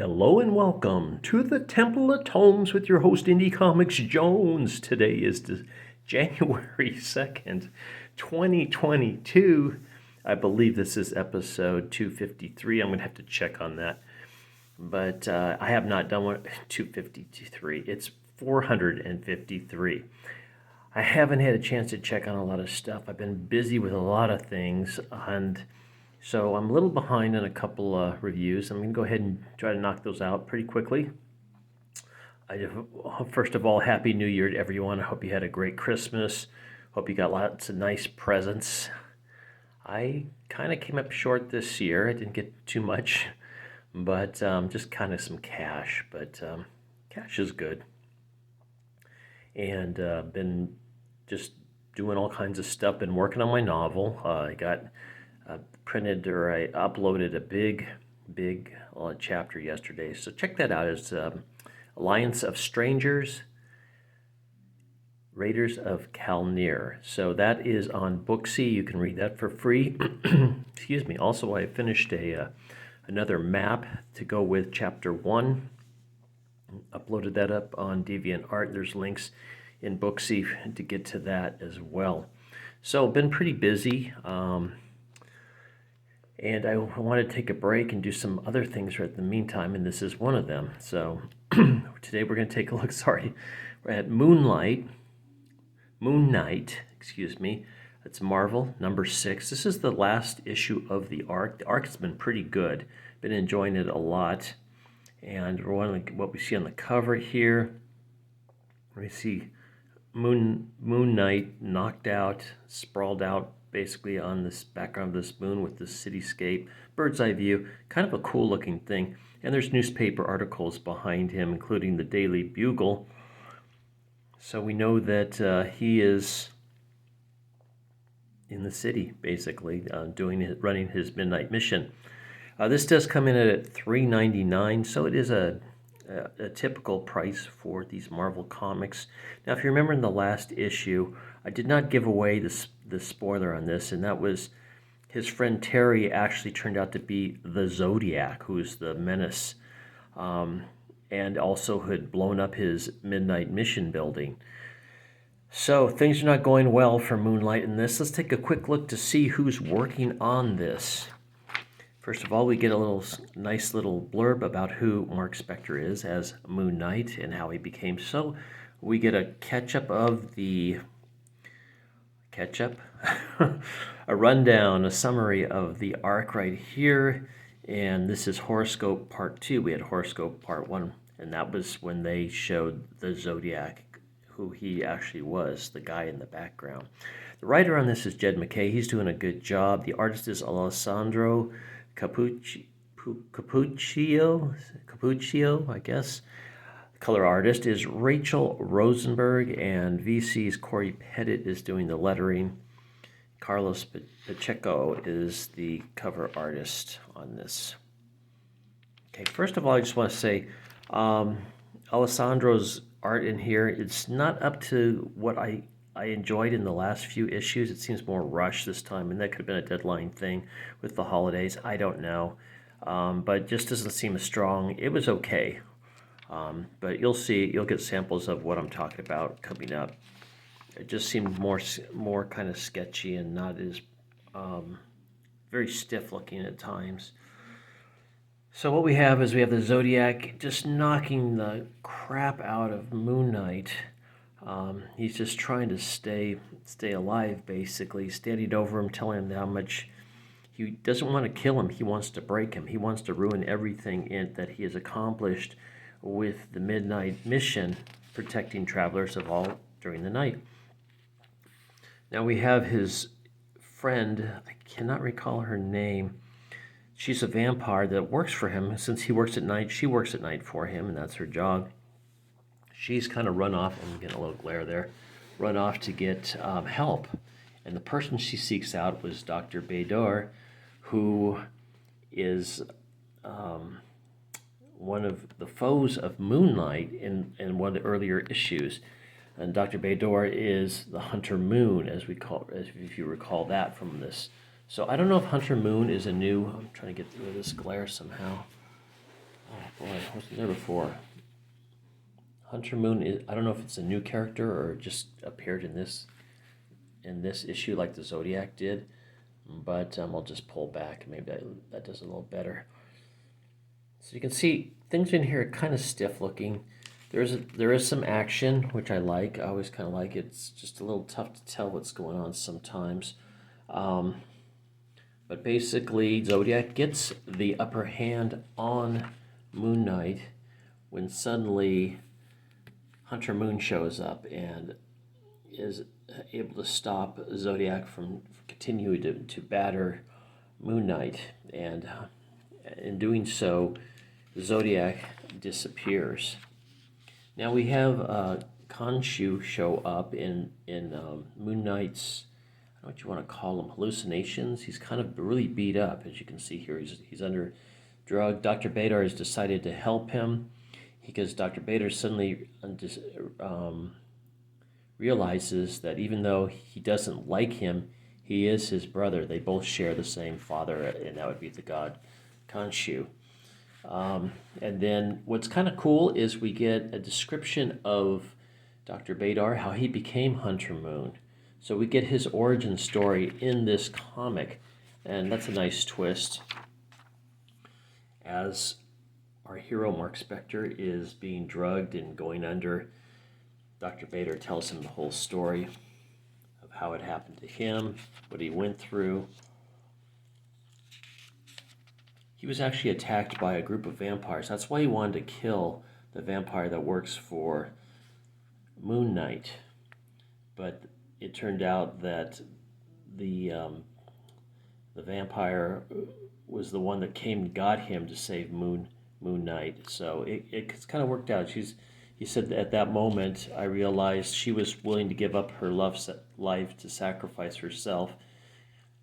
Hello and welcome to the Temple of Tomes with your host, Indie Comics Jones. Today is January 2nd, 2022. I believe this is episode 253. I'm going to have to check on that. But I have not done one 253. It's 453. I haven't had a chance to check on a lot of stuff. I've been busy with a lot of things, and so I'm a little behind on a couple reviews. I'm going to go ahead and try to knock those out pretty quickly. First of all, Happy New Year to everyone. I hope you had a great Christmas. Hope you got lots of nice presents. I kind of came up short this year. I didn't get too much, but just kind of some cash. But cash is good. And been just doing all kinds of stuff. Been working on my novel. I got printed, or I uploaded a big chapter yesterday. So check that out. It's Alliance of Strangers, Raiders of Kalnir. So that is on Booksy. You can read that for free. Excuse me. Also, I finished another map to go with chapter 1. Uploaded that up on DeviantArt. There's links in Booksy to get to that as well. So been pretty busy. And I want to take a break and do some other things right in the meantime, and this is one of them. So today we're going to take a look, we're at Moon Knight, excuse me. It's Marvel, number 6. This is the last issue of the arc. The arc has been pretty good. Been enjoying it a lot. And what we see on the cover here, we see Moon Knight knocked out, sprawled out, basically on this background of this moon with this cityscape, bird's eye view, kind of a cool looking thing. And there's newspaper articles behind him, including the Daily Bugle. So we know that he is in the city, basically, running his midnight mission. This does come in at $3.99, so it is a typical price for these Marvel comics. Now, if you remember in the last issue, I did not give away the spoiler on this, and that was his friend Terry actually turned out to be the Zodiac, who's the menace, and also had blown up his Midnight Mission building. So things are not going well for Moonlight in this. Let's take a quick look to see who's working on this. First of all, we get a nice little blurb about who Marc Spector is as Moon Knight and how he became so. We get a a rundown, a summary of the arc right here. And this is Horoscope Part 2. We had Horoscope Part 1, and that was when they showed the Zodiac, who he actually was, the guy in the background. The writer on this is Jed MacKay. He's doing a good job. The artist is Alessandro Cappuccio, I guess. The color artist is Rachel Rosenberg, and VC's Corey Pettit is doing the lettering. Carlos Pacheco is the cover artist on this. Okay, first of all, I just want to say Alessandro's art in here, it's not up to what I enjoyed in the last few issues. It seems more rushed this time, and that could have been a deadline thing with the holidays. I don't know. But just doesn't seem as strong. It was okay. But you'll get samples of what I'm talking about coming up. It just seemed more kind of sketchy and not as very stiff looking at times. So what we have the Zodiac just knocking the crap out of Moon Knight. He's just trying to stay alive, basically, standing over him, telling him how much he doesn't want to kill him. He wants to break him. He wants to ruin everything that he has accomplished with the Midnight Mission, protecting travelers of all during the night. Now we have his friend, I cannot recall her name. She's a vampire that works for him. Since he works at night, she works at night for him, and that's her job. She's kind of run off, I'm getting a little glare there, run off to get help. And the person she seeks out was Dr. Bador, who is one of the foes of Moonlight in one of the earlier issues. And Dr. Bador is the Hunter Moon, if you recall that from this. So I don't know if Hunter Moon is I'm trying to get rid of this glare somehow. Oh boy, I wasn't there before. Hunter Moon is, I don't know if it's a new character or just appeared in this issue like the Zodiac did, but I'll just pull back. Maybe that does a little better. So you can see things in here are kind of stiff looking. There is some action, which I like. I always kind of like it. It's just a little tough to tell what's going on sometimes. Um, but basically, Zodiac gets the upper hand on Moon Knight when suddenly Hunter Moon shows up and is able to stop Zodiac from continuing to batter Moon Knight. And in doing so, Zodiac disappears. Now we have Khonshu show up in Moon Knight's, I don't know what you want to call them, hallucinations. He's kind of really beat up, as you can see here. He's under drug. Dr. Badar has decided to help him because Dr. Badar suddenly realizes that even though he doesn't like him, he is his brother. They both share the same father, and that would be the god Khonshu. And then what's kind of cool is we get a description of Dr. Badar, how he became Hunter Moon. So we get his origin story in this comic, and that's a nice twist. As our hero, Marc Spector, is being drugged and going under, Dr. Badar tells him the whole story of how it happened to him, what he went through. He was actually attacked by a group of vampires. That's why he wanted to kill the vampire that works for Moon Knight. But it turned out that the vampire was the one that came and got him to save Moon Knight. So it's kind of worked out. He said that at that moment, I realized she was willing to give up her life to sacrifice herself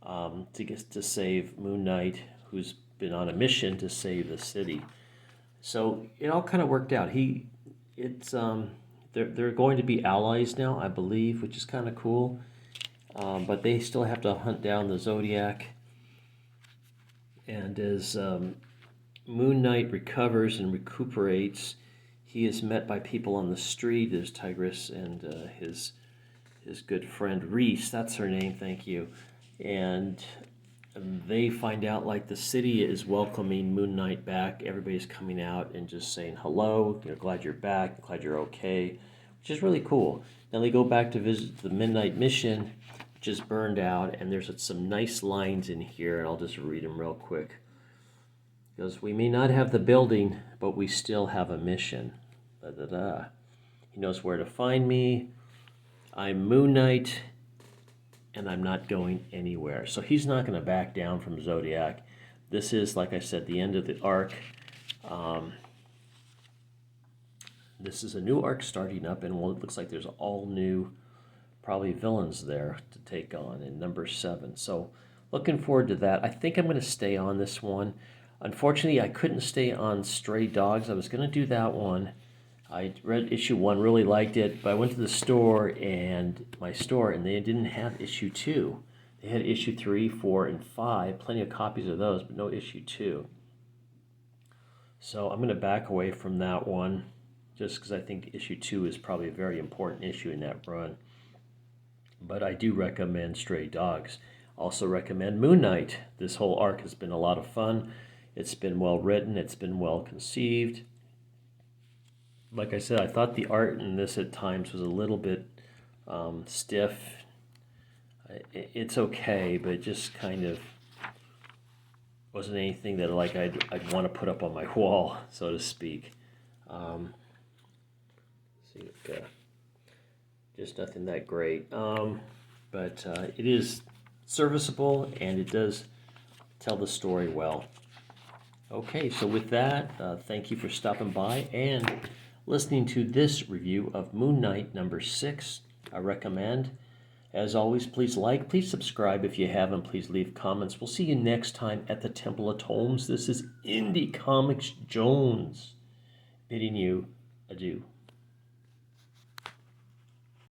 to save Moon Knight, who's been on a mission to save the city. So it all kind of worked out. They're going to be allies now, I believe, which is kind of cool. But they still have to hunt down the Zodiac. And as Moon Knight recovers and recuperates, he is met by people on the street. There's Tigress and his good friend Reese. That's her name, thank you. And they find out like the city is welcoming Moon Knight back. Everybody's coming out and just saying hello. Glad you're back. Glad you're okay, which is really cool. Then they go back to visit the Midnight Mission, which is burned out. And there's some nice lines in here, and I'll just read them real quick. It goes, "We may not have the building, but we still have a mission. Da, da, da. He knows where to find me. I'm Moon Knight, and I'm not going anywhere." So he's not going to back down from Zodiac. This is, like I said, the end of the arc. This is a new arc starting up, and it looks like there's all new, probably villains there to take on in number 7. So looking forward to that. I think I'm going to stay on this one. Unfortunately, I couldn't stay on Stray Dogs. I was going to do that one. I read issue 1, really liked it, but I went to the store and they didn't have issue 2. They had issue 3, 4, and 5, plenty of copies of those, but no issue 2. So I'm going to back away from that one, just because I think issue 2 is probably a very important issue in that run. But I do recommend Stray Dogs. Also recommend Moon Knight. This whole arc has been a lot of fun. It's been well written. It's been well conceived. Like I said, I thought the art in this at times was a little bit stiff. It's okay, but it just kind of wasn't anything that like I'd want to put up on my wall, so to speak. Just nothing that great. But it is serviceable, and it does tell the story well. Okay, so with that, thank you for stopping by and listening to this review of Moon Knight number 6. I recommend. As always, please like, please subscribe if you haven't, please leave comments. We'll see you next time at the Temple of Tomes. This is Indie Comics Jones bidding you adieu.